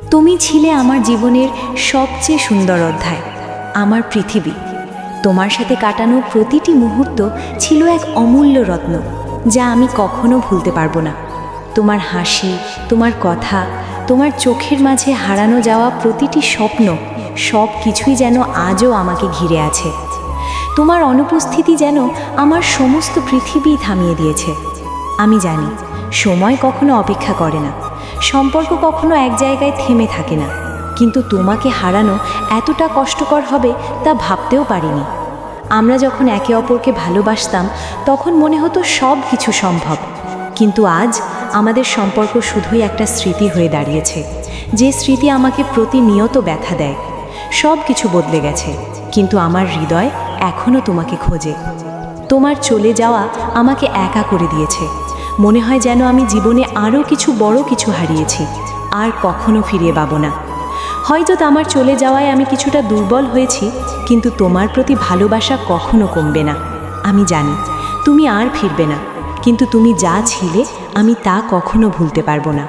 তুমি ছিলে আমার জীবনের সবচেয়ে সুন্দর অধ্যায়, আমার পৃথিবী। তোমার সাথে কাটানো প্রতিটি মুহূর্ত ছিল এক অমূল্য রত্ন, যা আমি কখনো ভুলতে পারবো না। তোমার হাসি, তোমার কথা, তোমার চোখের মাঝে হারানো যাওয়া প্রতিটি স্বপ্ন, সব কিছুই যেন আজও আমাকে ঘিরে আছে। তোমার অনুপস্থিতি যেন আমার সমস্ত পৃথিবী থামিয়ে দিয়েছে। আমি জানি সময় কখনো অপেক্ষা করে না, সম্পর্ক কখনো এক জায়গায় থেমে থাকে না, কিন্তু তোমাকে হারানো এতটা কষ্টকর হবে তা ভাবতেও পারিনি। আমরা যখন একে অপরকে ভালোবাসতাম তখন মনে হতো সব কিছু সম্ভব, কিন্তু আজ আমাদের সম্পর্ক শুধুই একটা স্মৃতি হয়ে দাঁড়িয়েছে, যে স্মৃতি আমাকে প্রতিনিয়ত ব্যথা দেয়। সব কিছু বদলে গেছে, কিন্তু আমার হৃদয় এখনও তোমাকে খোঁজে। তোমার চলে যাওয়া আমাকে একা করে দিয়েছে। মনে হয় যেন আমি জীবনে আরও বড় কিছু হারিয়েছি, আর কখনো ফিরে পাবো না। হয়তো আমার চলে যাওয়ায় আমি কিছুটা দুর্বল হয়েছি, কিন্তু তোমার প্রতি ভালোবাসা কখনো কমবে না। আমি জানি তুমি আর ফিরবে না, কিন্তু তুমি যা ছিলে আমি তা কখনো ভুলতে পারবো না।